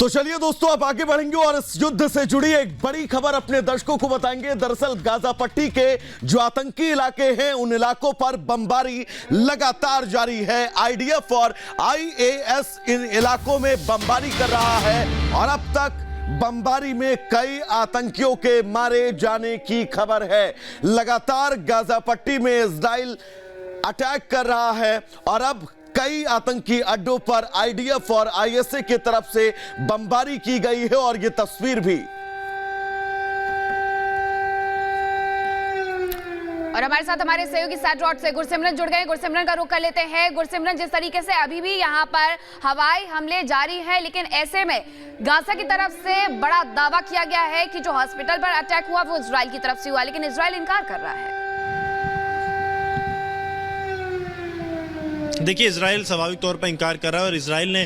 तो चलिए दोस्तों, अब आगे बढ़ेंगे और इस युद्ध से जुड़ी एक बड़ी खबर अपने दर्शकों को बताएंगे। दरअसल गाजा पट्टी के जो आतंकी इलाके हैं, उन इलाकों पर बमबारी लगातार जारी है। आईडीएफ और आईएएस इन इलाकों में बमबारी कर रहा है और अब तक बमबारी में कई आतंकियों के मारे जाने की खबर है। लगातार गाजा पट्टी में इजराइल अटैक कर रहा है और अब कई आतंकी अड्डों पर आईडीएफ और आईएसए की तरफ से बमबारी की गई है और यह तस्वीर भी। और हमारे साथ हमारे सहयोगी सैटेलाइट से गुरसिमरन जुड़ गए। गुरसिमरन का रुख कर लेते हैं। गुरसिमरन, जिस तरीके से अभी भी यहाँ पर हवाई हमले जारी हैं, लेकिन ऐसे में गाजा की तरफ से बड़ा दावा किया गया है कि जो हॉस्पिटल पर अटैक हुआ वो इजराइल की तरफ से हुआ, लेकिन इजराइल इनकार कर रहा है। देखिए, इजराइल स्वाभाविक तौर पर इंकार कर रहा है और इजराइल ने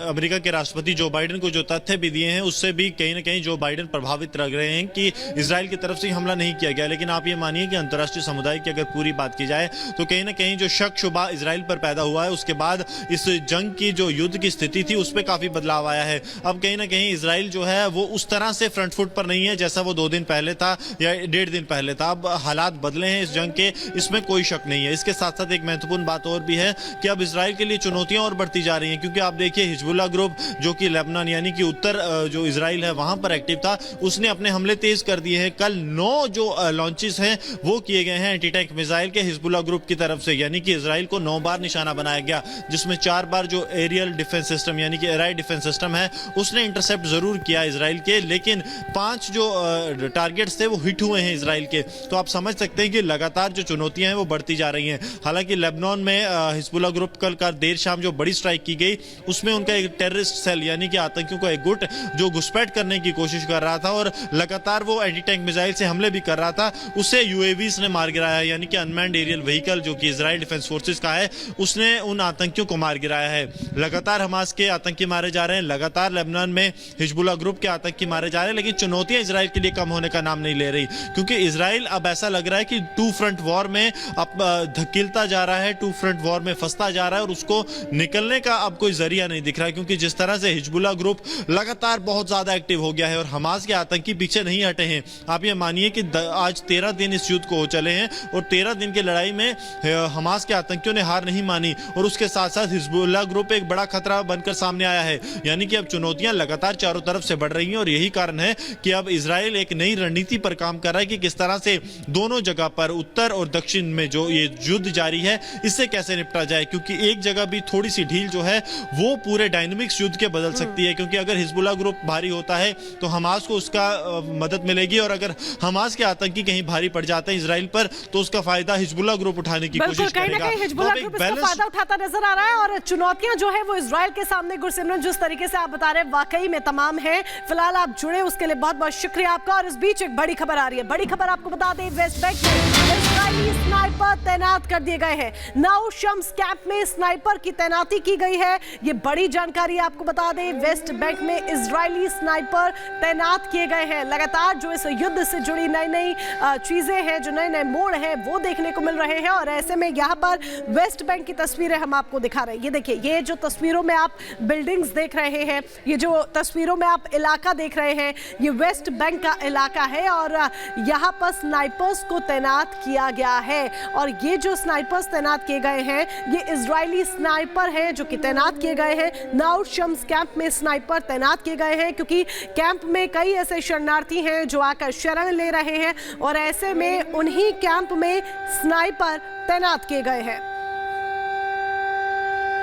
अमेरिका के राष्ट्रपति जो बाइडेन को जो तथ्य भी दिए हैं, उससे भी कहीं ना कहीं जो बाइडेन प्रभावित लग रहे हैं कि इजराइल की तरफ से हमला नहीं किया गया। लेकिन आप ये मानिए कि अंतर्राष्ट्रीय समुदाय की अगर पूरी बात की जाए तो कहीं ना कहीं जो शक शुबा इजराइल पर पैदा हुआ है, उसके बाद इस जंग की जो युद्ध की स्थिति थी उस पर काफी बदलाव आया है। अब कहीं ना कहीं इजराइल जो है वो उस तरह से फ्रंट फुट पर नहीं है जैसा वो 2 दिन पहले था या 1.5 दिन पहले था। अब हालात बदले हैं इस जंग के, इसमें कोई शक नहीं है। इसके साथ साथ एक महत्वपूर्ण बात और भी है कि अब इजराइल के लिए चुनौतियां और बढ़ती जा रही हैं, क्योंकि आप देखिए हिजबुल्लाह ग्रुप जो कि लेबनान यानी कि उत्तर जो इजराइल है वहां पर एक्टिव था, उसने अपने हमले तेज कर दिए हैं। कल 9 जो लॉन्चेस हैं वो किए गए हैं एंटी टैंक मिसाइल के हिजबुल्लाह ग्रुप की तरफ से, यानी कि इजराइल को 9 बार निशाना बनाया गया, जिसमें 4 बार जो एरियल डिफेंस सिस्टम यानी कि एयर डिफेंस सिस्टम है उसने इंटरसेप्ट जरूर किया इजराइल के, लेकिन 5 जो टारगेट्स थे वो हिट हुए हैं इजराइल के। तो आप समझ सकते हैं कि लगातार जो चुनौतियां हैं वो बढ़ती जा रही हैं। हालांकि लेबनान में हिजबुल्लाह ग्रुप कल का देर शाम जो बड़ी स्ट्राइक की गई उसमें उनका एक टेररिस्ट सेल यानी कि आतंकियों का एक गुट जो घुसपैठ करने की कोशिश कर रहा था और लगातार वो एंटी टैंक मिसाइल से हमले भी कर रहा था, उसे यूएवीज ने मार गिराया, यानी कि अनमैन्ड एरियल व्हीकल जो कि इजराइल डिफेंस फोर्सेस का है उसने उन आतंकियों को मार गिराया है। लगातार हमास के आतंकी मारे जा रहे हैं, लगातार लेबनान में हिजबुल्लाह ग्रुप के आतंकी मारे जा रहे हैं, लेकिन चुनौतियां इजराइल के लिए कम होने का नाम नहीं ले रही, क्योंकि इजराइल अब ऐसा लग रहा है कि 2 फ्रंट वॉर में अब धकेलता जा रहा है, 2 फ्रंट वॉर में फंसता जा रहा है और उसको निकलने का अब कोई जरिया नहीं दिख रहा है। क्योंकि जिस तरह से हिजबुल्लाह ग्रुप लगातार बहुत ज्यादा एक्टिव हो गया है और हमास के आतंकी पीछे नहीं हटे हैं। आप ये मानिए कि आज 13 दिन इस युद्ध को हो चले हैं और 13 दिन की लड़ाई में हमास के आतंकियों ने हार नहीं मानी और उसके साथ साथ हिजबुल्लाह ग्रुप एक बड़ा खतरा बनकर सामने आया है। यानी कि अब चुनौतियां लगातार चारों तरफ से बढ़ रही हैं और यही कारण है कि अब इजराइल एक नई रणनीति पर काम कर रहा है कि किस तरह से दोनों जगह पर उत्तर और दक्षिण में जो ये युद्ध जारी है इससे कैसे निपटा जाए, क्योंकि एक जगह भी थोड़ी सी ढील जो है वो पूरे डायनामिक्स युद्ध के बदल सकती है। क्योंकि अगर हिजबुल्लाह ग्रुप भारी होता है तो हमास को उसका मदद मिलेगी और अगर हमास के आतंकी कहीं भारी पड़ जाते हैं इजराइल पर तो उसका फायदा हिजबुल्लाह ग्रुप उठाने की कोशिश करेगा। हिजबुल्लाह ग्रुप इसका फायदा उठाता नजर आ रहा है और चुनौतियां जो है वो इजराइल के सामने, गुरसिमरन जिस तरीके से आप बता रहे हैं वाकई में तमाम है। फिलहाल आप जुड़े उसके लिए बहुत बहुत शुक्रिया आपका। और इस बीच एक बड़ी खबर आ रही है। बड़ी खबर आपको बता दें, वेस्ट बैंक में इजरायली स्नाइपर तैनात कर दिए गए हैं। नाउ शम्स कैंप में स्नाइपर की तैनाती की गई है। ये बड़ी जानकारी आपको बता दें, वेस्ट बैंक में इजरायली स्नाइपर तैनात किए गए हैं। लगातार जो इस युद्ध से जुड़ी नई नई चीजें हैं, जो नए नए मोड़ हैं वो देखने को मिल रहे हैं और ऐसे में यहाँ पर वेस्ट बैंक की तस्वीरें हम आपको दिखा रहे हैं। ये देखिए, ये जो तस्वीरों में आप बिल्डिंग्स देख रहे हैं, ये जो तस्वीरों में आप इलाका देख रहे हैं, ये वेस्ट बैंक का इलाका है और यहाँ पर स्नाइपर्स को तैनात किया गया है। और ये जो स्नाइपर्स तैनात किए गए हैं ये इजरायली स्नाइपर हैं जो कि तैनात किए गए हैं। नाउ शम्स कैंप में स्नाइपर तैनात किए गए हैं क्योंकि कैंप में कई ऐसे शरणार्थी हैं जो आकर शरण ले रहे हैं और ऐसे में उन्हीं कैंप में स्नाइपर तैनात किए गए हैं।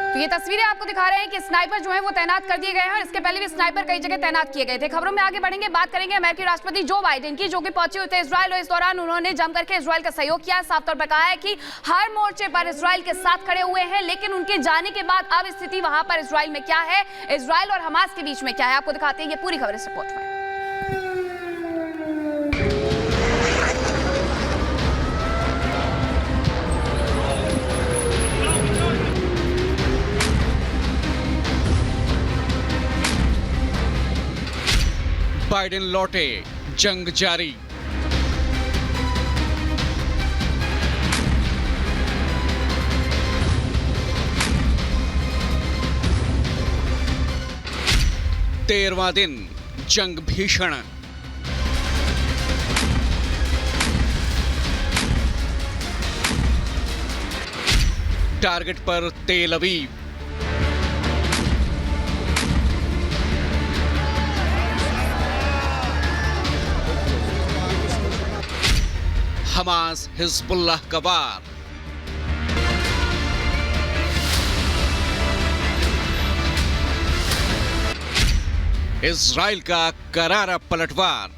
तो ये तस्वीरें आपको दिखा रहे हैं कि स्नाइपर जो है वो तैनात कर दिए गए हैं और इसके पहले भी स्नाइपर कई जगह तैनात किए गए थे। खबरों में आगे बढ़ेंगे, बात करेंगे अमेरिकी राष्ट्रपति जो बाइडेन की, जो कि पहुंचे हुए थे इजराइल और इस दौरान उन्होंने जम करके इजराइल का सहयोग किया। साफ तौर पर कहा है कि हर मोर्चे पर इजराइल के साथ खड़े हुए हैं, लेकिन उनके जाने के बाद अब स्थिति वहां पर इजराइल में क्या है, इजराइल और हमास के बीच में क्या है, आपको दिखाते हैं ये पूरी खबर इस रिपोर्ट में। बाइडेन लौटे, जंग जारी। 13वां दिन जंग भीषण। टारगेट पर तेल अवीव। हमास हिजबुल्लाह का वार। इजराइल का करारा पलटवार।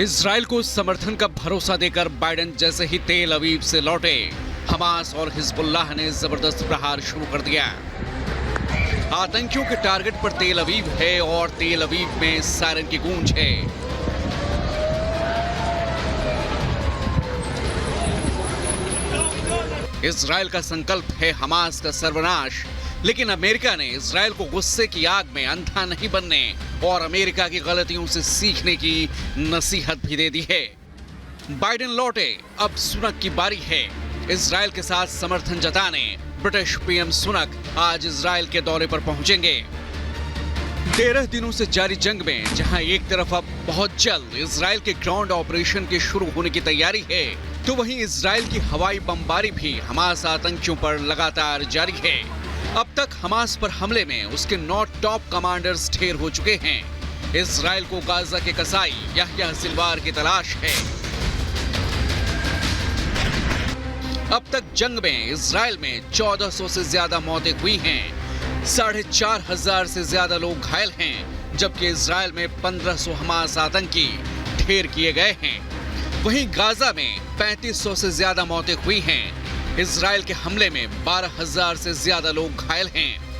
इजराइल को समर्थन का भरोसा देकर बाइडेन जैसे ही तेल अवीव से लौटे, हमास और हिजबुल्लाह ने जबरदस्त प्रहार शुरू कर दिया। आतंकियों के टारगेट पर तेल अवीव है और तेल अवीव में सायरन की गूंज है। इजराइल का संकल्प है हमास का सर्वनाश, लेकिन अमेरिका ने इजराइल को गुस्से की आग में अंधा नहीं बनने और अमेरिका की गलतियों से सीखने की नसीहत भी दे दी है। बाइडेन लौटे, अब सुनक की बारी है। इजराइल के साथ समर्थन जताने ब्रिटिश पीएम सुनक आज इजराइल के दौरे पर पहुंचेंगे। 13 दिनों से जारी जंग में जहां एक तरफ अब बहुत जल्द इजराइल के ग्राउंड ऑपरेशन के शुरू होने की तैयारी है, तो वहीं इजराइल की हवाई बमबारी भी हमास आतंकियों पर लगातार जारी है। अब तक हमास पर हमले में उसके 9 टॉप कमांडर्स ढेर हो चुके हैं। इजराइल को गाजा के कसाई याह्या सिनवार की तलाश है। अब तक जंग में इजराइल में 1400 से ज्यादा मौतें हुई हैं, 4500 से ज्यादा लोग घायल हैं, जबकि इजराइल में 1500 हमास आतंकी ढेर किए गए हैं। वहीं गाजा में 3500 से ज्यादा मौतें हुई हैं। इजराइल के हमले में 12000 से ज्यादा लोग घायल हैं।